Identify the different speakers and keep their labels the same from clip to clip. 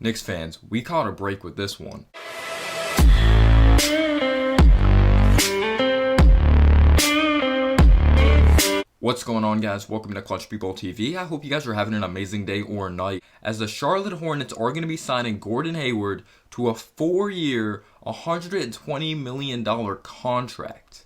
Speaker 1: Knicks fans, we caught a break with this one. What's going on, guys? Welcome to Clutch People TV. I hope you guys are having an amazing day or night, as the Charlotte Hornets are going to be signing Gordon Hayward to a 4-year, $120 million contract.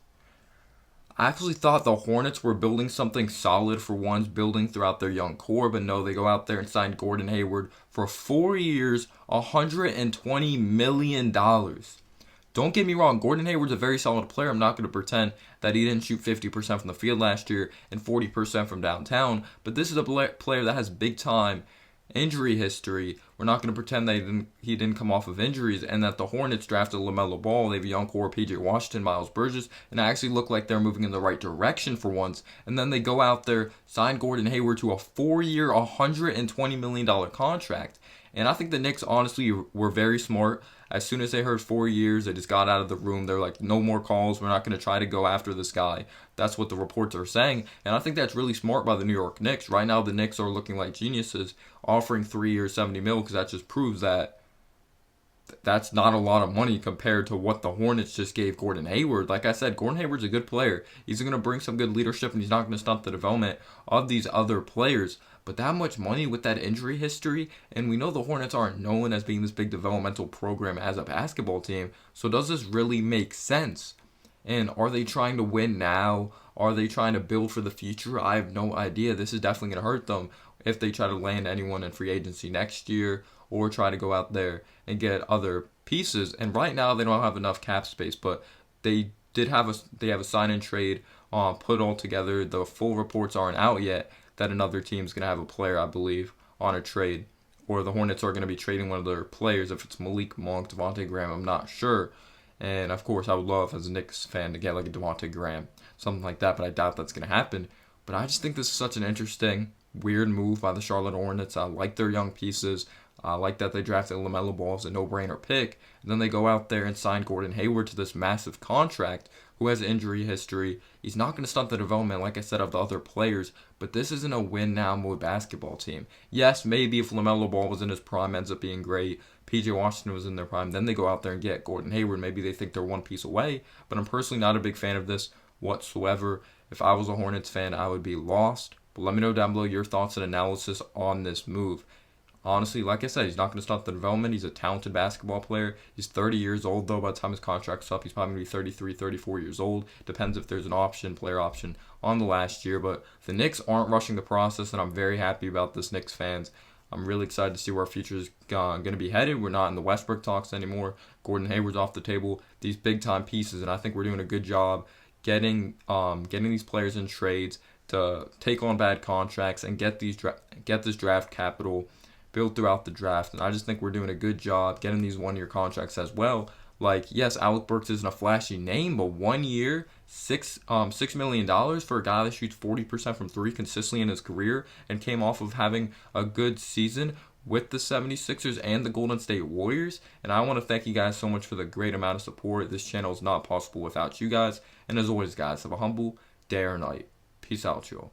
Speaker 1: I actually thought the Hornets were building something solid for once, building throughout their young core, but no, they go out there and sign Gordon Hayward for 4 years, $120 million. Don't get me wrong, Gordon Hayward's a very solid player. I'm not going to pretend that he didn't shoot 50% from the field last year and 40% from downtown, but this is a player that has big-time injury history. We're not going to pretend that he didn't come off of injuries, and that the Hornets drafted LaMelo Ball. They have a young core, PJ Washington, Miles Bridges, and it actually looked like they're moving in the right direction for once. And then they go out there, sign Gordon Hayward to a 4-year, $120 million contract. And I think the Knicks honestly were very smart. As soon as they heard 4 years, they just got out of the room. They're like, no more calls. We're not going to try to go after this guy. That's what the reports are saying. And I think that's really smart by the New York Knicks. Right now, the Knicks are looking like geniuses, offering 3 years, $70 million, because that just proves that that's not a lot of money compared to what the Hornets just gave Gordon Hayward. Like I said, Gordon Hayward's a good player. He's going to bring some good leadership, and he's not going to stunt the development of these other players. But that much money with that injury history, and we know the Hornets aren't known as being this big developmental program as a basketball team, so does this really make sense? And are they trying to win now? Are they trying to build for the future? I have no idea. This is definitely going to hurt them if they try to land anyone in free agency next year or try to go out there and get other pieces. And right now they don't have enough cap space, but they have a sign-in trade put all together. The full reports aren't out yet that another team's going to have a player, I believe, on a trade. Or the Hornets are going to be trading one of their players. If it's Malik Monk, Devontae Graham, I'm not sure. And, of course, I would love, as a Knicks fan, to get like a Devontae Graham, something like that, but I doubt that's going to happen. But I just think this is such an interesting, weird move by the Charlotte Hornets. I like their young pieces. I like that they drafted LaMelo Ball as a no-brainer pick. And then they go out there and sign Gordon Hayward to this massive contract, who has injury history. He's not going to stunt the development, like I said, of the other players, but this isn't a win-now mode basketball team. Yes, maybe if LaMelo Ball was in his prime, ends up being great, PJ Washington was in their prime, then they go out there and get Gordon Hayward. Maybe they think they're one piece away, but I'm personally not a big fan of this whatsoever. If I was a Hornets fan, I would be lost. But let me know down below your thoughts and analysis on this move. Honestly, like I said, he's not going to stunt the development. He's a talented basketball player. He's 30 years old, though. By the time his contract's up, he's probably going to be 33, 34 years old. Depends if there's an option, player option, on the last year. But the Knicks aren't rushing the process, and I'm very happy about this, Knicks fans. I'm really excited to see where our future is going to be headed. We're not in the Westbrook talks anymore. Gordon Hayward's off the table. These big-time pieces, and I think we're doing a good job getting these players in trades to take on bad contracts and get this draft capital built throughout the draft. And I just think we're doing a good job getting these 1-year contracts as well. Like, yes, Alec Burks isn't a flashy name, but 1 year, $6 million for a guy that shoots 40% from three consistently in his career and came off of having a good season with the 76ers and the Golden State Warriors. And I want to thank you guys so much for the great amount of support. This channel is not possible without you guys. And as always, guys, have a humble day or night. Peace out, y'all.